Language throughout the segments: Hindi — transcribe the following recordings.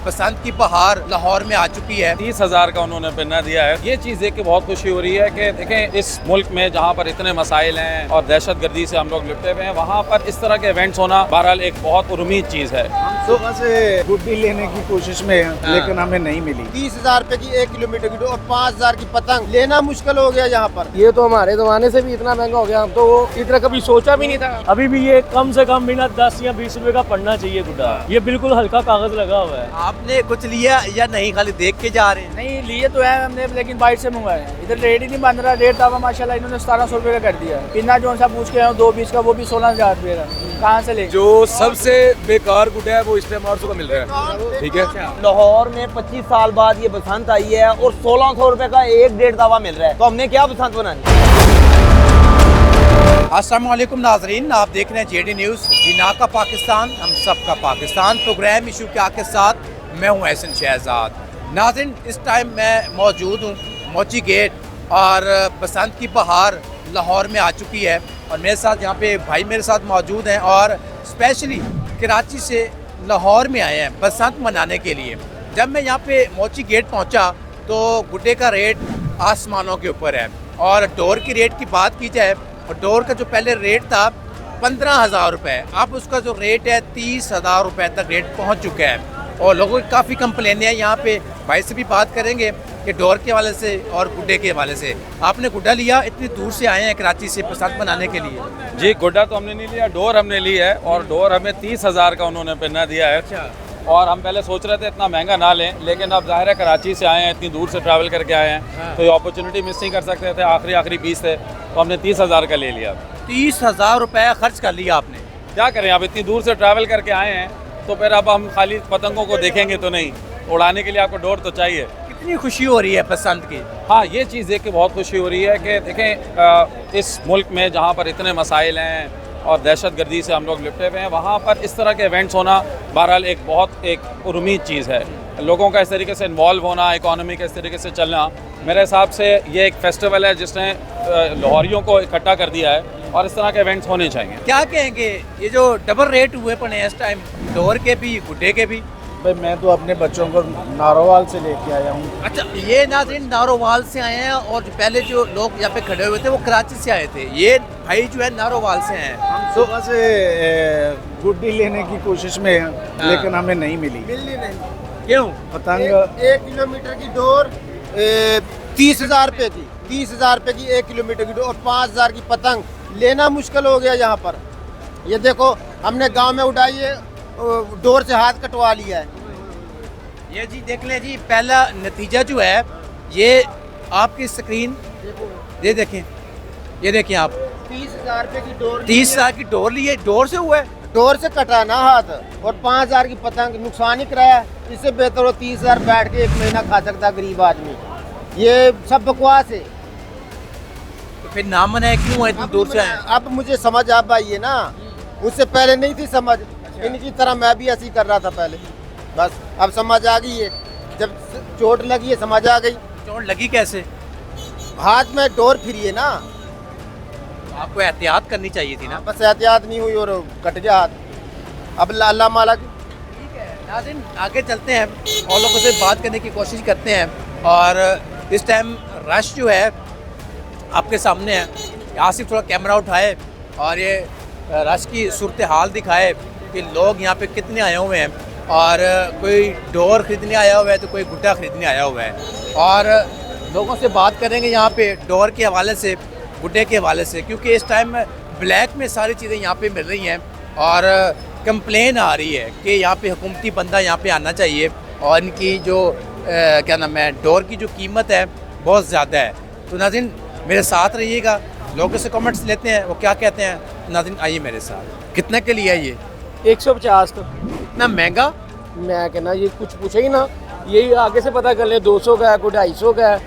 बसंत की बहार लाहौर में आ चुकी है। 30,000 का उन्होंने पन्ना दिया है। ये चीज़ देख के बहुत खुशी हो रही है कि देखें इस मुल्क में जहाँ पर इतने मसाइल हैं और दहशतगर्दी से हम लोग लिपटे हुए हैं, वहाँ पर इस तरह के इवेंट्स होना बहरहाल एक बहुत उम्मीद चीज़ है। सुबह से गुड्डी लेने की कोशिश में हैं, लेकिन हमें नहीं मिली। 30,000 रुपए की 1 किलोमीटर की और 5,000 की पतंग लेना मुश्किल हो गया यहाँ पर। ये तो हमारे जमाने से भी इतना महंगा हो गया, हम तो इतना कभी सोचा भी नहीं था। अभी भी ये कम से कम बिना 10 या 20 रुपए का पड़ना चाहिए गुड्डा। ये बिल्कुल हल्का कागज लगा हुआ है। आपने कुछ लिया या नहीं, खाली देख के जा रहे हैं? नहीं लिए तो है हमने, लेकिन बाइट से मंगवाए हैं। इधर रेट ही नहीं बन रहा। रेट था माशाल्लाह इन्होंने 1700 रुपए का कर दिया है। पिन्ना जो सा पूछ के आया 2 पीस का, वो भी 16,000 रुपए का। कहाँ से ले? जो सबसे बेकार गुड्डा है वो इस टाइम 800 का मिल रहा है। ठीक है, लाहौर में 25 साल बाद ये बसंत आई है और 1600 रुपए का 1-1.5 दावा मिल रहा है, तो हमने क्या बसंत बनानी। अस्सलाम वालेकुम नाजरीन, आप देख रहे हैं जेडी न्यूज़, जीना का पाकिस्तान, हम सब का पाकिस्तान। प्रोग्राम इशू क्या के साथ मैं हूं एहसन शहजाद। नाजरीन, इस टाइम मैं मौजूद हूं मोची गेट और बसंत की बहार लाहौर में आ चुकी है और मेरे साथ यहाँ पे भाई मेरे साथ मौजूद हैं और स्पेशली कराची से लाहौर में आए हैं बसंत मनाने के लिए। जब मैं यहाँ पे मोची गेट पहुँचा तो गुड्डे का रेट आसमानों के ऊपर है और डोर की रेट की बात की जाए और डोर का जो पहले रेट था 15,000 रुपये, अब उसका जो रेट है 30,000 रुपये तक रेट पहुँच चुका है और लोगों की काफ़ी कंप्लेनें हैं। यहाँ पे भाई से भी बात करेंगे कि डोर के हवाले से और गुड्डे के हवाले से। आपने गुड्डा लिया, इतनी दूर से आए हैं कराची से बसंत मनाने के लिए? जी गुड्डा तो हमने नहीं लिया, डोर हमने ली है और डोर हमें 30,000 का उन्होंने पन्ना दिया है। अच्छा। और हम पहले सोच रहे थे इतना महंगा ना लें, लेकिन अब जाहिर है कराची से आए हैं, इतनी दूर से ट्रैवल करके आए हैं, तो ये अपॉर्चुनिटी मिस नहीं कर सकते थे। आखिरी पीस थे तो हमने 30,000 का ले लिया। 30,000 रुपये खर्च कर लिया आपने? क्या करें, अब इतनी दूर से ट्रैवल करके आए हैं तो फिर अब हम खाली पतंगों को देखेंगे तो नहीं, उड़ाने के लिए आपको डोर तो चाहिए। कितनी खुशी हो रही है बसंत की? हाँ, ये चीज़ देख के बहुत खुशी हो रही है कि देखें इस मुल्क में जहाँ पर इतने मसाइल हैं और दहशतगर्दी से हम लोग लिपटे हुए हैं, वहाँ पर इस तरह के इवेंट्स होना बहरहाल एक बहुत एक उम्मीद चीज़ है। लोगों का इस तरीके से इन्वॉल्व होना, इकॉनमी का इस तरीके से चलना, मेरे हिसाब से ये एक फेस्टिवल है जिसने लाहौरियों को इकट्ठा कर दिया है और इस तरह के इवेंट्स होने चाहिए। क्या कहेंगे, ये जो डबल रेट हुए पड़े हैं इस टाइम, डोर के भी गुड्डे के भी? भाई मैं तो अपने बच्चों को नारोवाल से लेके आया हूँ। अच्छा, ये नाज़रीन नारोवाल से आए हैं और जो पहले जो लोग यहाँ पे खड़े हुए थे वो कराची से आए थे। ये भाई जो है नारोवाल से हैं। हम सुबह से गुड्डी लेने की कोशिश में हैं, लेकिन हमें नहीं मिली। मिलनी नहीं। क्यों? पतंग 1 किलोमीटर की डोर 30,000 रुपए की, 30,000 रुपए की 1 किलोमीटर की डोर और 5,000 की पतंग लेना मुश्किल हो गया यहाँ पर। ये देखो हमने गांव में उड़ाई है, डोर से हाथ कटवा लिया है। ये जी देख लें जी, पहला नतीजा जो है ये आपकी स्क्रीन ये देखें, ये देखें आप 30,000 रुपए की डोर, 30,000 की डोर ली है, डोर से हुआ है। डोर से कटा ना हाथ, और 5,000 की पतंग, नुकसान ही कराया। इससे बेहतर हो 30,000 बैठ के 1 महीना खा सकता गरीब आदमी। ये सब बकवास है। तो फिर नाम मनाए क्यों है इतनी दूर से आए? अब मुझे समझ आ पाई है ना, उससे पहले नहीं थी समझ। इनकी तरह मैं भी ऐसी कर रहा था पहले, बस अब समझ आ गई है। जब चोट लगी है समझ आ गई। चोट लगी कैसे? हाथ में डोर फिरी है ना, आपको एहतियात करनी चाहिए थी ना। बस एहतियात नहीं हुई और कट गया हाथ। अब अल्लाह माला की। ठीक है नाज़रीन, आगे चलते हैं और लोगों से बात करने की कोशिश करते हैं। और इस टाइम रश जो है आपके सामने है। यहाँ से थोड़ा कैमरा उठाए और ये रश की सूरत हाल दिखाए कि लोग यहाँ पे कितने आए हुए हैं। और कोई डोर ख़रीदने आया हुआ है तो कोई गुड्डा ख़रीदने आया हुआ है। और लोगों से बात करेंगे यहाँ पे डोर के हवाले से, गुड्डे के हवाले से, क्योंकि इस टाइम ब्लैक में सारी चीज़ें यहाँ पे मिल रही हैं और कंप्लेन आ रही है कि यहाँ पे हुकूमती बंदा यहाँ पे आना चाहिए और इनकी जो क्या नाम है, डोर की जो कीमत है बहुत ज़्यादा है। तो नाज़रीन मेरे साथ रहिएगा, लोगों से कमेंट्स लेते हैं वो क्या कहते हैं। नाज़रीन आइए मेरे साथ। कितने के लिए है ये? 150 का। इतना महंगा? मैं कहना ये कुछ पूछे ही ना, यही आगे से पता कर ले। 200 का है, कोई 250 का है,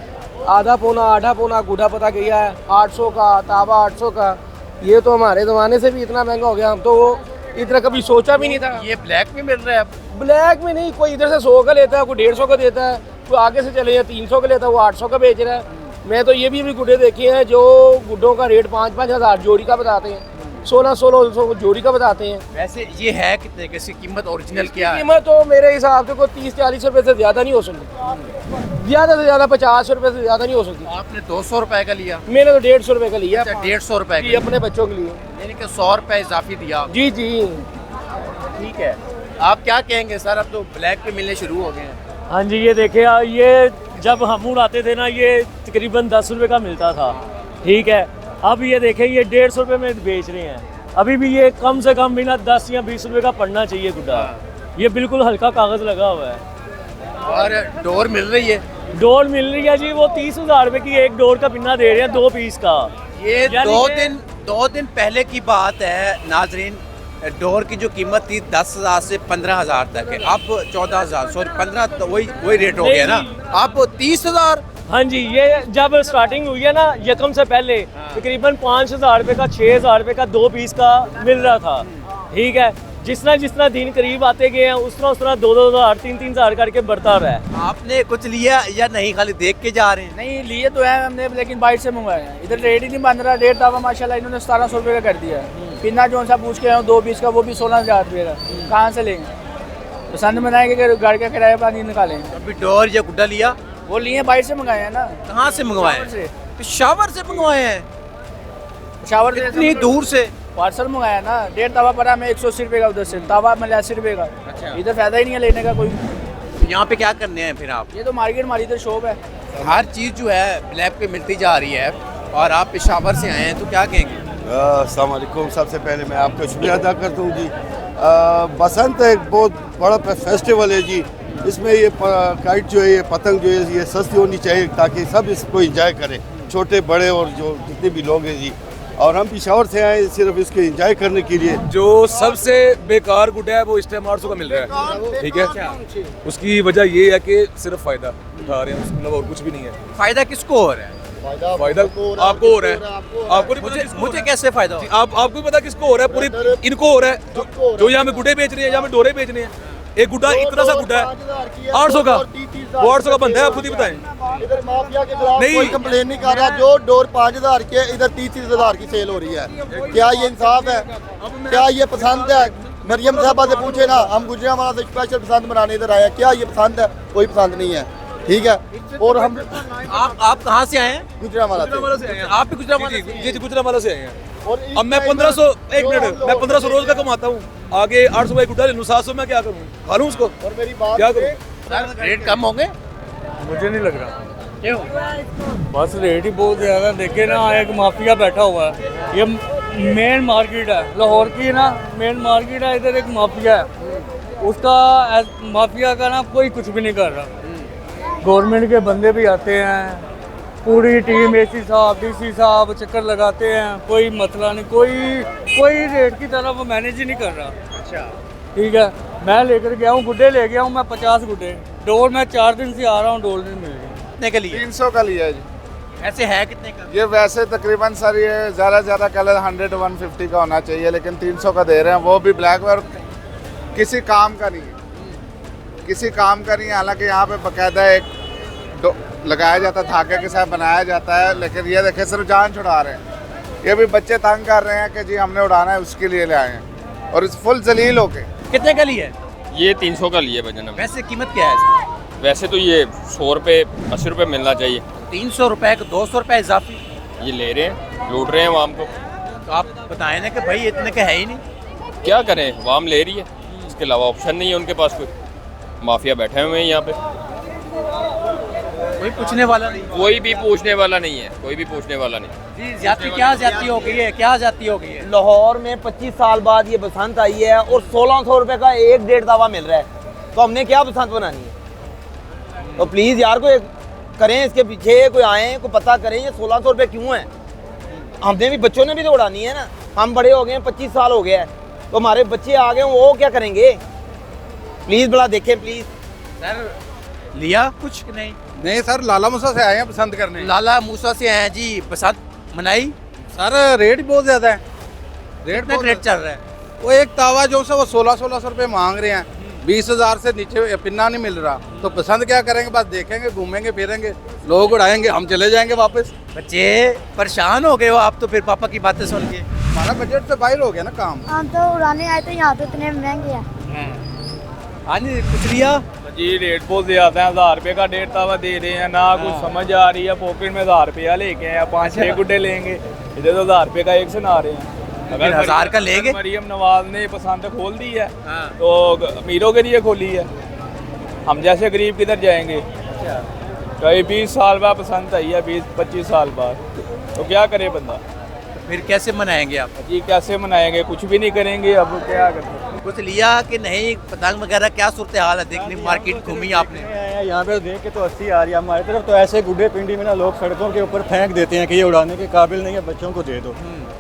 आधा पौना गुड्डा पता किया है 800 का, ताबा 800 का। ये तो हमारे ज़माने से भी इतना महंगा हो गया, हम तो इतना कभी सोचा भी नहीं था। ये ब्लैक में मिल रहा है? ब्लैक में नहीं, कोई इधर से 100 का लेता है, कोई 150 का देता है, कोई आगे से चले जाए 300 का लेता है, वो 800 का बेच रहा है। मैं तो ये भी गुड्डे देखे हैं जो गुड्डों का रेट 5-5 हज़ार जोड़ी का बताते हैं। 1600 जोड़ी का बताते हैं। वैसे ये है कितने की इसकी कीमत ओरिजिनल क्या है? कीमत तो मेरे हिसाब से कोई 30-40 रुपए से ज़्यादा नहीं हो सकती, ज़्यादा से ज़्यादा 50 रुपए से ज़्यादा नहीं हो सकती। आपने 200 रुपए का लिया? मैंने तो 150 रुपए का लिया। 150 रुपए जी, अपने बच्चों के लिए। यानी कि 100 रुपए इजाफी दिया। जी जी ठीक है, आप क्या कहेंगे सर? अब तो ब्लैक पे मिलने शुरू हो गए हैं। हाँ जी, ये देखिए, ये जब हम उड़ाते थे ना, ये तकरीबन 10 रुपये का मिलता था, ठीक है। अब ये देखें, ये 150 रुपये में बेच रहे हैं। अभी भी ये कम से कम भी ना 10 या 20 रुपये का पड़ना चाहिए गुड्डा। ये बिल्कुल हल्का कागज़ लगा हुआ है। और डोर मिल रही है? डोर मिल रही है जी, वो 30,000 रुपये की एक डोर का पिन्ना दे रहे हैं, 2 पीस का। ये यानी दो दिन पहले की बात है नाजरीन। डोर की जो कीमत थी 10,000 से 15,000 तक है, अब 14,000, सॉरी 15, तो वही रेट हो गया ना। अब 30,000। हाँ जी, ये जब स्टार्टिंग हुई है ना यकम से पहले, तकरीबन 5,000 रुपये का, 6,000 रुपये का 2 पीस का मिल रहा था, ठीक है। जितना दिन करीब आते गए हैं उस तरह 2,000, 3,000 करके बढ़ता रहा है। आपने कुछ लिया या नहीं, खाली देख के जा रहे हैं? नहीं लिए तो है हमने, लेकिन बाइट से मंगवाए हैं। इधर रेट ही नहीं बन रहा। रेट दावा माशाल्लाह इन्होंने 1700 रुपये का कर दिया है। पिन्ना जो सा पूछ के आए 2 पीस का, वो भी 16,000 रुपये का। कहाँ से लेंगे? पसंद बनाएंगे कि गाड़ी का किराया पानी निकालें। अभी डोर या गुड्डा लिया? वो लिए बाइट से मंगाए हैं ना। कहाँ से मंगवाए? पेशावर से मंगवाए हैं? शावर इतनी दूर से? पार्सल मंगाया ना। 1.5 तवा पड़ा हमें 180 रुपये का, उधर से तवा मिला 80 रुपये का। इधर फायदा ही नहीं है लेने का कोई। यहाँ पे क्या करने हैं फिर आप? ये तो मार्केट हमारी इधर शॉप है। हर चीज़ जो है ब्लैक पे मिलती जा रही है और आप पेशावर से आए हैं, तो क्या कहेंगे? अस्सलाम वालेकुम। सबसे पहले मैं आपका शुक्रिया अदा करता हूँ जी। बसंत एक बहुत बड़ा फेस्टिवल है जी। इसमें ये काइट जो है, ये पतंग जो है, ये सस्ती होनी चाहिए ताकि सब इसको एंजॉय करें, छोटे बड़े और जो जितने भी लोग हैं जी। और हम पेशावर से आए सिर्फ इसको एंजॉय करने के लिए। जो सबसे बेकार गुड्डा है वो इस टाइम 800 का मिल रहा है, ठीक है। उसकी वजह ये है कि सिर्फ फ़ायदा उठा रहे हैं, उसके अलावा और कुछ भी नहीं है। फ़ायदा किसको हो रहा है? फ़ायदा आपको हो रहा है। आपको नहीं पता मुझे कैसे फ़ायदा हो? आपको पता किसको हो रहा है? पूरी इनको हो रहा है जो यहाँ पे गुड्डे बेच रहे हैं, यहाँ पे डोरे बेच रहे हैं। एक गुड्डा इतना सा गुड्डा है 800 का, वो 800 का बनता है। आप खुद ही बताएं। इधर माफिया के खिलाफ नहीं। कोई कंप्लेन नहीं कर रहा। जो डोर 5,000 की है, इधर 30,000 की सेल हो रही है। क्या ये इंसाफ है? क्या ये पसंद है? मरियम साहबा से पूछे ना, हम गुजरावाला से स्पेशल पसंद बनाने इधर आए हैं। क्या ये पसंद है? कोई पसंद नहीं है, ठीक है। और हम आप कहाँ से आए हैं? गुजरावाला से। से आए हैं। आप भी गुजरावाला से? जी गुजरावाला से आए हैं। और इस अब मैं टाइम 1500, एक जो मिनट, हम मैं लोग 1500 रोज का कमाता हूँ। आगे 800 का गुड्डा ले लूँ, 700 में क्या करूँ? खा लूँ उसको? और मेरी बात क्या सुने, करूँ? रेट कम होंगे? मुझे नहीं लग रहा। क्यों? बस रेट ही बहुत ज़्यादा। देखिए ना, एक माफिया बैठा हुआ है। ये मेन मार्केट है लाहौर की ना, मेन मार्केट है। इधर एक माफिया है, उसका माफिया का ना कोई कुछ भी नहीं कर रहा। गवर्नमेंट के बंदे भी आते हैं, पूरी टीम, एसी साहब, डीसी साहब चक्कर लगाते हैं, कोई मसला नहीं। कोई रेट की तरफ मैनेज ही नहीं कर रहा। अच्छा, ठीक है। मैं लेकर गया हूँ, गुड्डे ले गया हूँ मैं 50 गुड्डे। डोर मैं 4 दिन से आ रहा हूँ, डोर नहीं मिल रही। कितने के लिए? 300 का लिया जी। ऐसे है कितने का? ये वैसे तकरीबन सर ये ज़्यादा से ज़्यादा कलर 100-150 का होना चाहिए, लेकिन 300 का दे रहे हैं। वो भी ब्लैक और किसी काम का नहीं है, किसी काम का नहीं है। हालांकि यहाँ पे बाकायदा एक लगाया जाता है, धागे के साथ बनाया जाता है, लेकिन ये देखे सिर्फ जान छुड़ा रहे हैं। ये भी बच्चे तंग कर रहे हैं कि जी हमने उड़ाना है, उसके लिए ले आए हैं, और इस फुल जलील होके। कितने का लिए? ये 300 का लिए भजन। वैसे कीमत क्या है इसकी? वैसे तो ये 100 रुपये 80 रुपये मिलना चाहिए। 300 रुपए का 200 रुपए इजाफी ये ले रहे हैं, लूट रहे हैं वाम को। तो आप बताएं ना कि भाई इतने का है ही नहीं। क्या करें, वाम ले रही है, इसके अलावा ऑप्शन नहीं है उनके पास। कोई माफिया बैठे हुए हैं यहाँ पे, कोई पूछने वाला नहीं। कोई भी पूछने वाला नहीं है, कोई भी पूछने वाला नहीं। जी, ज्यादती क्या ज्यादती हो गई है? क्या ज्यादती हो गई है? लाहौर में 25 साल बाद ये बसंत आई है और 1600 रुपए का 1-1.5 तवा मिल रहा है, तो हमने क्या बसंत बनानी है? तो प्लीज़ यार कोई करें, इसके पीछे कोई आए, कोई पता करें ये 1600 रुपये क्यों है। हमने भी, बच्चों ने भी तो उड़ानी है ना। हम बड़े हो गए हैं, 25 साल हो गया है, तो हमारे बच्चे आ गए, वो क्या करेंगे? प्लीज़ बड़ा देखें प्लीज़। सर लिया कुछ नहीं? नहीं सर, लाला मूसा से आए हैं पसंद करने। लाला मूसा से आए हैं जी, बसंत मनाई? सर रेट बहुत ज़्यादा है। कितना रेट चल रहा है? वो एक तावा जो सा वो 1600 रुपये मांग रहे हैं। 20,000 से नीचे पिन्ना नहीं मिल रहा, तो पसंद क्या करेंगे? बस देखेंगे, घूमेंगे फिरेंगे, लोग उड़ाएंगे, हम चले जाएंगे वापस। बच्चे परेशान हो गए हो आप तो फिर पापा की बातें सुन के। हमारा बजट से बाहर हो गया ना काम। हम तो उड़ाने आए थे, यहाँ तो इतने महंगे हैं। हाँ जी, कुछ लिया जी रेट बहुत ज़्यादा है, 1000 रुपये का डेढ़ तावा दे रहे हैं ना, कुछ समझ आ रही है। पॉकेट में 1000 रुपया लेके आए, 5-6 गुड्डे लेंगे, इधर तो 1000 रुपये का एक सुना रहे हैं। अगर 1000 का लेंगे, मरियम नवाज ने पसंद खोल दी है तो अमीरों के लिए खोली है, हम जैसे गरीब किधर जाएंगे। कई 20 साल बाद पसंद आई है, 20-25 साल बाद, तो क्या करे बंदा। फिर कैसे मनाएंगे आप? जी कैसे मनाएंगे, कुछ भी नहीं करेंगे, अब क्या करें। कुछ लिया कि नहीं? पतंग वगैरह क्या सूरत हाल है? देखने मार्केट घूमी आपने? यहाँ पे देख के तो हंसी आ रही है हमारी तरफ। तो ऐसे गुड्डे पिंडी में ना लोग सड़कों के ऊपर फेंक देते हैं कि ये उड़ाने के काबिल नहीं है, बच्चों को दे दो।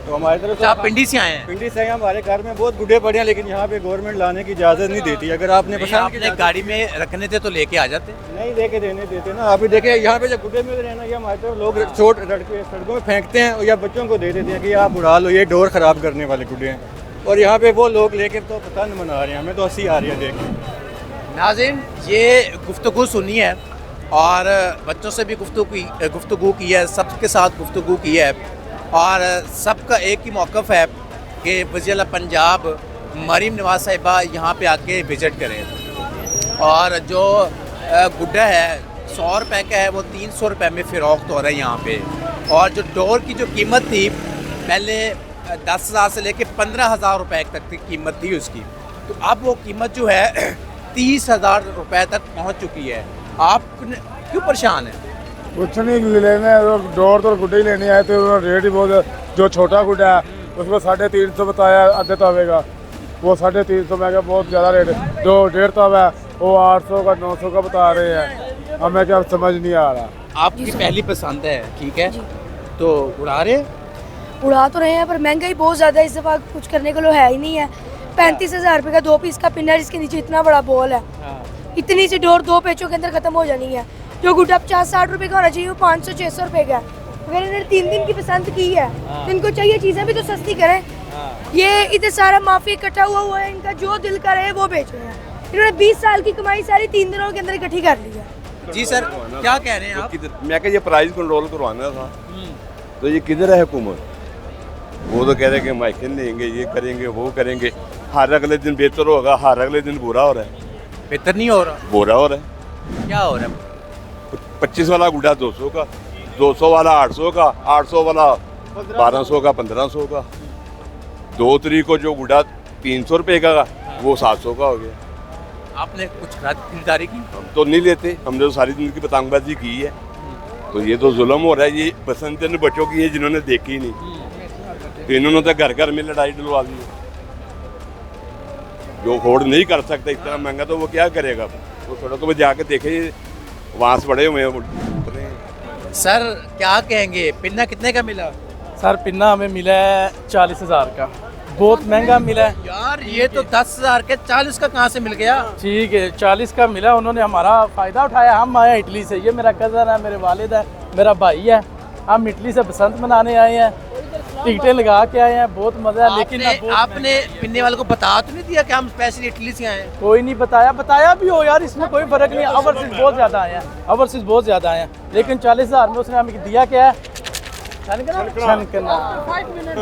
तो हमारी तरफ आप पिंडी से आए हैं? पिंडी से हमारे घर में बहुत गुड्डे पड़े हैं, लेकिन यहाँ पे गवर्नमेंट लाने की इजाज़त नहीं देती। अगर आपने आपने गाड़ी में रखने थे तो लेके आ जाते। नहीं लेके देने देते ना। अभी देखे यहाँ पे जब गुड्डे मिल रहे हैं ना, ये हमारे तरफ लोग चोट लड़के सड़कों में फेंकते हैं या बच्चों को दे देते हैं कि आप उड़ा लो, ये डोर ख़राब करने वाले गुड्डे हैं। और यहाँ पे वो लोग लेके तो पतंग मना रहे हैं, हमें तो हंसी आ रही है देख के। नाज़रीन, ये गुफ्तगू सुनी है और बच्चों से भी गुफ्तगू की है, सबके साथ गुफ्तगू की है, और सबका एक ही मौक़िफ़ है कि वज़ीर पंजाब मरीम नवाज साहिबा यहाँ पे आके विज़िट करें। और जो गुड्डा है 100 रुपये का है, वो 300 रुपये में फ़रोख्त हो रहा है यहाँ पे। और जो डोर की जो कीमत थी पहले 10,000 से लेके 15,000 रुपये तक की कीमत थी उसकी, तो अब वो कीमत जो है 30,000 रुपये तक पहुँच चुकी है। आप क्यों परेशान हैं? कुछ नहीं लेने, डोर तो गुड्डे ही लेने आए थे, उन्होंने रेट ही बहुत, जो छोटा गुड्डा है उसको 350 बताया आधे तवे का, वो 350 में बहुत ज़्यादा रेट। जो 1.5 तवा है वो 800 का 900 का बता रहे हैं, हमें क्या समझ नहीं आ रहा। आपकी पहली पसंद है, ठीक है, तो उड़ा उड़ा तो रहे हैं, पर महंगाई बहुत ज़्यादा है, इस दफ़ा कुछ करने को है ही नहीं है। 35,000 रुपये का 2 पीस का पिन है, जिसके नीचे इतना बड़ा बॉल है, इतनी सी डोर 2 पेचों के अंदर ख़त्म हो जानी है। जो गुड्डा 50-60 रुपये का होना चाहिए वो 500-600 रुपये का है। अगर इन्होंने 3 दिन की पसंद की है तो इनको चाहिए चीज़ें भी तो सस्ती करें। ये इधर सारा माफी इकट्ठा हुआ है, इनका जो दिल करे वो बेच रहे हैं। इन्होंने 20 साल की कमाई सारी 3 दिनों के अंदर इकट्ठी कर ली है। जी सर, क्या कह रहे हैं आप? मैं क्या ये प्राइस कंट्रोल करवाना था, तो ये किधर है हुकूमत? वो तो कह रहे हैं कि माइकिन लेंगे, ये करेंगे, वो करेंगे। हर अगले दिन बेहतर होगा, हर अगले दिन बुरा हो रहा है। बेहतर नहीं हो रहा, बुरा हो रहा है। क्या हो रहा है? 25 वाला गुड्डा 200 का, 200 वाला 800 का, 800 वाला 1200 का, 1500 का। 2 तारीख को जो गुड्डा 300 रुपये का वो 700 का हो गया। आपने कुछ खरीदारी की? हम तो नहीं लेते, हमने तो सारी जिंदगी पतंगबाजी की है, तो ये तो जुल्म हो रहा है। ये बसंत इन बच्चों की है जिन्होंने देखी नहीं, तो इन्होंने तो घर घर में लड़ाई डलवा दी। जो अफोर्ड नहीं कर सकता इतना महंगा, तो वो क्या करेगा? वो सड़कों पर जाके देखे, वहाँ से बड़े हुए हैं। सर क्या कहेंगे, पिन्ना कितने का मिला? सर पिन्ना हमें मिला है 40,000 का, बहुत महंगा मिला है यार। ये तो 10,000 के 40 का कहाँ से मिल गया? ठीक है 40 का मिला, उन्होंने हमारा फ़ायदा उठाया। हम आए इटली से, ये मेरा कज़न है, मेरे वालिद है, मेरा भाई है। हम इटली से बसंत मनाने आए हैं, टिकटें लगा के आए हैं, बहुत मज़ा है। लेकिन आपने पिन्ने वाले को बता तो नहीं दिया कि हम स्पेशली इटली से आए हैं? कोई नहीं बताया, बताया भी हो यार, इसमें कोई फ़र्क नहीं है। ओवरसीज बहुत ज़्यादा आए हैं, ओवरसीज बहुत ज़्यादा आए हैं, लेकिन 40,000 में उसने हमें दिया क्या है? छनकना।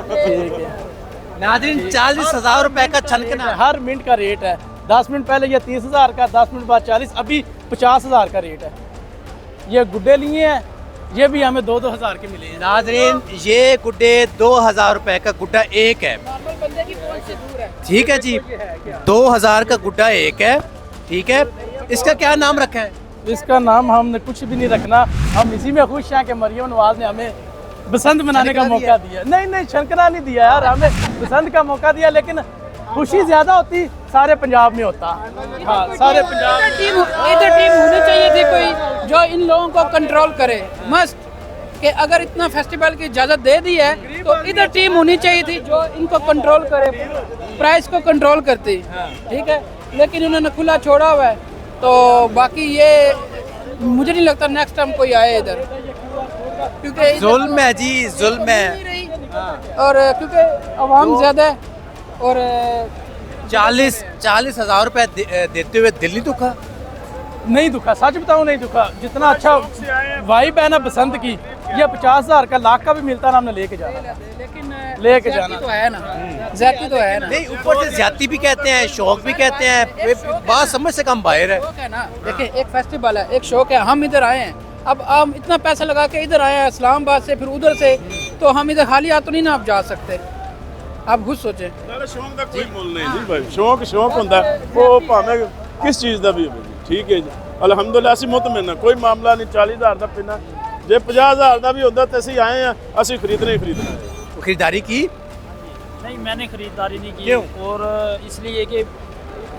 ठीक है नाज़रीन, 40,000 रुपये का छनकना हर मिनट का रेट है। 10 मिनट पहले ये 30,000 का, 10 मिनट बाद 40, अभी 50,000 का रेट है। ये गुड्डे लिए हैं, ये भी हमें 2-2 हज़ार के मिले हैं। नाज़रीन, ये गुड्डे 2,000 रुपये का गुड्डा एक है, ठीक है जी, 2,000 का गुड्डा एक है, ठीक है। इसका क्या नाम रखा है? इसका नाम हमने कुछ भी नहीं रखना, हम इसी में खुश हैं कि मरियम नवाज ने हमें बसंत मनाने का मौका दिया। नहीं छनकना नहीं दिया यार, हमें बसंत का मौका दिया, लेकिन खुशी ज़्यादा होती सारे पंजाब में होता। हाँ, सारे पंजाब इधर टीम होनी चाहिए थी कोई जो इन लोगों को कंट्रोल करे, मस्त कि अगर इतना फेस्टिवल की इजाज़त दे दी है तो इधर टीम होनी चाहिए थी जो इनको कंट्रोल करे, प्राइस को कंट्रोल करती, ठीक है। लेकिन उन्होंने खुला छोड़ा हुआ है, तो बाकी ये मुझे नहीं लगता नेक्स्ट टाइम कोई आए इधर, क्योंकि जुल्म है जी, जुल्म है। और क्योंकि आवाम ज़्यादा है और 40,000 रुपये देते हुए दिल नहीं दुखा? नहीं दुखा, सच बताऊं नहीं दुखा। जितना अच्छा वाइब है ना बसंत की, ये 50,000 का, लाख का भी मिलता ना हमने लेके जाना। लेकिन लेके जाना तो है ना, ज्यादती तो है ना। नहीं, ऊपर से ज्यादती भी कहते हैं, शौक भी कहते हैं, बात समझ से कम बाहर है। शौक है ना, देखिए एक फेस्टिवल है, एक शौक है। हम इधर आए हैं, अब हम इतना पैसा लगा के इधर आए हैं इस्लामाबाद से, फिर उधर से, तो हम इधर खाली हाथ तो नहीं ना आप जा सकते। आप खुद सोचें। शौक का कोई मुल नहीं जी भाई, शौक ਹੁੰਦਾ ਉਹ ਭਾਵੇਂ किस चीज़ ਦਾ भी ਹੋਵੇ। ठीक है जी, ਅਲਹਮਦੁਲਿਲਾ ਅਸੀਂ ਮੁਤਮਿਨ ਹਾਂ, ਕੋਈ ਮਾਮਲਾ नहीं। 40,000 ਦਾ ਪਿੰਨਾ ਜੇ 50,000 ਦਾ ਵੀ ਹੁੰਦਾ ਤਾਂ ਅਸੀਂ ਆਏ ਆ, ਅਸੀਂ ਖਰੀਦਣਾ। खरीदारी की नहीं, मैंने खरीदारी नहीं की। और इसलिए कि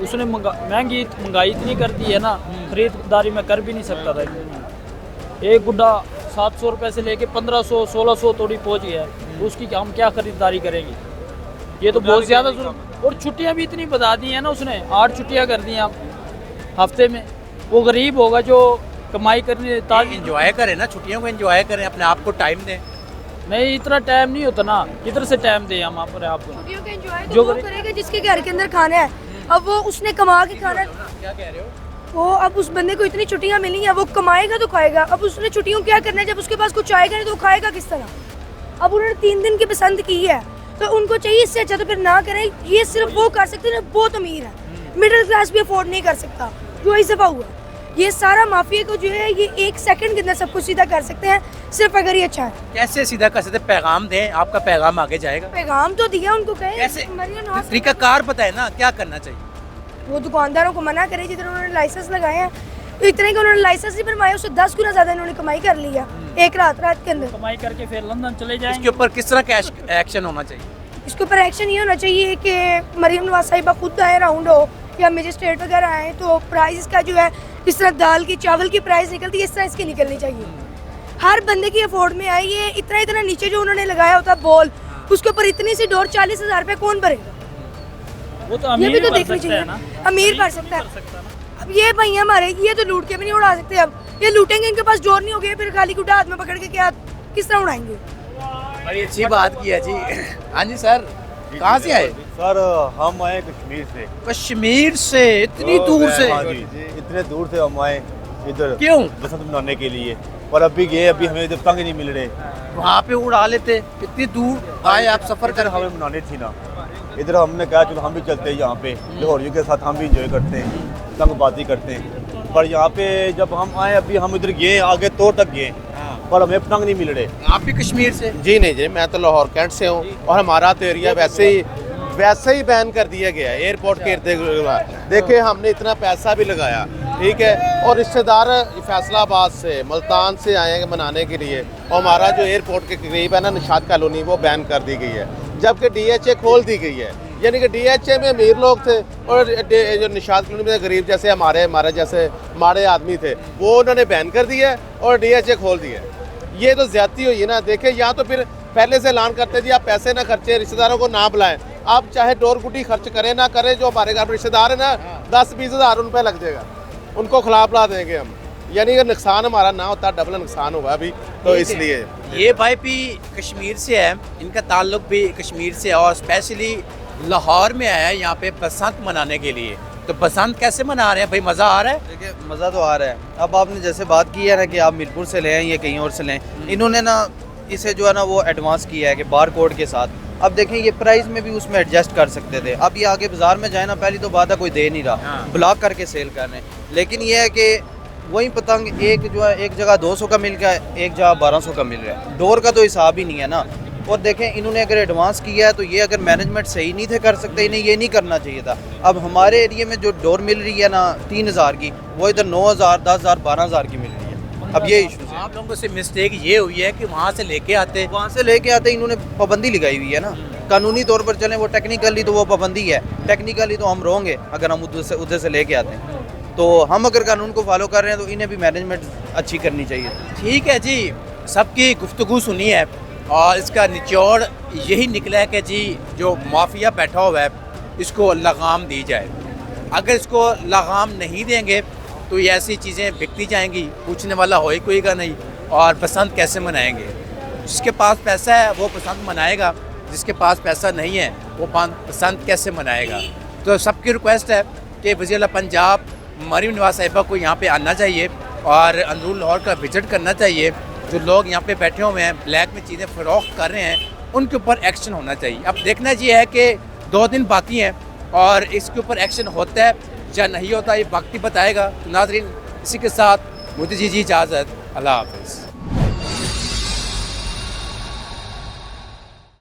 उसने महंगाई इतनी कर दी है ना, खरीदारी में कर भी नहीं सकता था। एक गुड्डा 700 रुपये से लेके 1500 1600 तोड़ी पहुँच गया है, उसकी हम क्या खरीदारी करेंगे? ये तो बहुत ज़्यादा जुल्म। और छुट्टियाँ भी इतनी बता दी हैं ना उसने, 8 छुट्टियाँ कर दी हम हफ्ते में। वो गरीब होगा जो कमाई करने ताकि एंजॉय करें ना, छुट्टियों को एंजॉय करें, अपने आप को टाइम दें। नहीं, इतना टाइम नहीं होता ना, किधर से टाइम दें हम अपने आप को? छुट्टियों का एंजॉय तो वो करेगा जिसके घर के अंदर खाना है। अब वो उसने कमा के खाना, क्या कह रहे हो? वो अब उस बंदे को इतनी छुट्टियां मिली हैं, वो कमाएगा तो खाएगा। अब उसने छुट्टियों क्या करना है, जब उसके पास कुछ आएगा नहीं तो वो खाएगा किस तरह? अब उन्होंने 3 दिन की पसंद की है तो उनको चाहिए, इससे अच्छा तो फिर ना करें। ये सिर्फ वो कर सकते हैं बहुत अमीर है, मिडिल क्लास भी अफोर्ड नहीं कर सकता, जो इस दफा हुआ। ये सारा माफिया को जो है ये 1 सेकंड के अंदर सब कुछ सीधा कर सकते हैं, सिर्फ अगर ये अच्छा है। कैसे सीधा कर सकते? पैगाम दें, आपका पैगाम आगे जाएगा। पैगाम तो दिया उनको, कहे कैसे तरीकाकार बताए ना, क्या करना चाहिए? वो दुकानदारों को मना करे जिधर उन्होंने लाइसेंस लगाए हैं, तो इतने के उन्होंने लाइसेंस नहीं बनवाए, उससे 10 गुना ज्यादा इन्होंने कमाई कर ली है एक रात के अंदर। कमाई करके फिर लंदन चले जाएंगे। इसके ऊपर किस तरह का एक्शन होना चाहिए? इसके ऊपर एक्शन ये होना चाहिए कि मरीम नवाज साहिबा खुद आए, राउंड हो या मजिस्ट्रेट वगैरह आए, तो प्राइस का जो है, इस तरह दाल की चावल की प्राइस निकलती है, इस तरह इसकी निकलनी चाहिए। हर बंदे की अफोर्ड में आई है। इतना नीचे जो उन्होंने लगाया होता बॉल, उसके ऊपर इतनी सी डोर 40,000 रुपये कौन भरेगा? वो तो ये भी तो भर देखनी सकता चाहिए है ना। अमीर भर सकता है। अब ये भैया हमारे, ये तो लूट के भी नहीं उड़ा सकते। अब ये लूटेंगे, इनके पास जोर नहीं हो गया, फिर खाली गुड्डा हाथ में पकड़ के क्या किस तरह उड़ाएंगे? बड़ी अच्छी बात की है जी। हाँ जी सर, कहाँ से आए? सर हम आए कश्मीर से। कश्मीर से? इतनी दूर से? हाँ जी, इतने दूर से हम आए इधर। क्यों? बसंत मनाने के लिए। और अभी गए, अभी हमें इधर तंग नहीं मिल रहे। वहाँ पे उड़ा लेते, इतनी दूर आए आप सफर कर। हमें मनाने थी ना, इधर हमने कहा चलो हम भी चलते हैं यहाँ पे, लाहौरियों के साथ हम भी इंजॉय करते हैं, तंगबाजी करते हैं। पर यहाँ पे जब हम आए, अभी हम इधर गए, आगे तोड़ तक गए, पर हमें पतंग नहीं मिल रहे। आप भी कश्मीर से? जी नहीं जी, मैं तो लाहौर कैंट से हूँ, और हमारा तो एरिया वैसे ही बैन कर दिया गया है एयरपोर्ट के इर्द गिर्द। देखिए हमने इतना पैसा भी लगाया, ठीक है, और रिश्तेदार फैसलाबाद से, मुल्तान से आए हैं मनाने के लिए, और हमारा जो एयरपोर्ट के करीब है ना निशात कॉलोनी, वो बैन कर दी गई है, जबकि DHA खोल दी गई है। यानी कि DHA में अमीर लोग थे और जो निशात कॉलोनी में गरीब जैसे हमारे जैसे माड़े आदमी थे, वो उन्होंने बैन कर दिया है और DHA खोल दिया है। ये तो ज्यादती हुई है ना। देखिए, या तो फिर पहले से ऐलान करते जी आप पैसे ना खर्चे, रिश्तेदारों को ना बुलाएं। आप चाहे डोर गुटी खर्च करें ना करें, जो हमारे घर रिश्तेदार है ना, 10-20 हज़ार रुपये लग जाएगा, उनको खिला पिला देंगे हम। यानी कि नुकसान हमारा ना होता, डबल नुकसान हुआ अभी, तो इसलिए। ये भाई भी कश्मीर से है, इनका ताल्लुक भी कश्मीर से, और स्पेशली लाहौर में आया है यहाँ पे बसंत मनाने के लिए। तो बसंत कैसे मना रहे हैं भाई? मज़ा आ रहा है? देखिए मज़ा तो आ रहा है। अब आपने जैसे बात की है ना कि आप मीरपुर से लें या कहीं और से लें, इन्होंने ना इसे जो है ना वो एडवांस किया है कि बार कोड के साथ। अब देखें ये प्राइस में भी उसमें एडजस्ट कर सकते थे। अब ये आगे बाजार में जाए ना, पहली तो बात है कोई दे नहीं रहा, ब्लॉक करके सेल कर रहे हैं। लेकिन ये है कि वही पतंग एक जो है एक जगह 200 का मिल गया, एक जगह 1200 का मिल रहा है। डोर का तो हिसाब ही नहीं है ना। और देखें इन्होंने अगर एडवांस किया है तो ये अगर मैनेजमेंट सही नहीं थे कर सकते, इन्हें ये नहीं करना चाहिए था। अब हमारे एरिया में जो डोर मिल रही है ना 3000 की, वो इधर 9000, 10,000, 12,000 की मिल रही है। अब ये इशू है। आप लोगों से मिस्टेक ये हुई है कि वहाँ से लेके आते, इन्होंने पाबंदी लगाई हुई है ना। कानूनी तौर पर चलें, वो टेक्निकली तो वो पाबंदी है, टेक्निकली तो हम रोंगे अगर हम उधर से लेके आते हैं। तो हम अगर कानून को फॉलो कर रहे हैं तो इन्हें भी मैनेजमेंट अच्छी करनी चाहिए। ठीक है जी, सबकी गुफ्तगू सुनी है और इसका निचोड़ यही निकला है कि जी जो माफिया बैठा हुआ है इसको लगाम दी जाए। अगर इसको लगाम नहीं देंगे तो ये ऐसी चीज़ें बिकती जाएंगी, पूछने वाला हो ही कोई का नहीं। और बसंत कैसे मनाएंगे? जिसके पास पैसा है वो बसंत मनाएगा, जिसके पास पैसा नहीं है वो बसंत कैसे मनाएगा? तो सबकी रिक्वेस्ट है कि वज़ीर पंजाब मरीम नवाज साहिबा को यहाँ पे आना चाहिए और अंदरून लाहौर का विजिट करना चाहिए। जो लोग यहाँ पे बैठे हुए हैं ब्लैक में चीज़ें फ़रोख्त कर रहे हैं, उनके ऊपर एक्शन होना चाहिए। अब देखना ये है कि 2 दिन बाकी हैं और इसके ऊपर एक्शन होता है या नहीं होता, ये वक्त ही बताएगा। नाज़रीन, इसी के साथ मुझे जी इजाज़त, अल्लाह हाफ़िज़।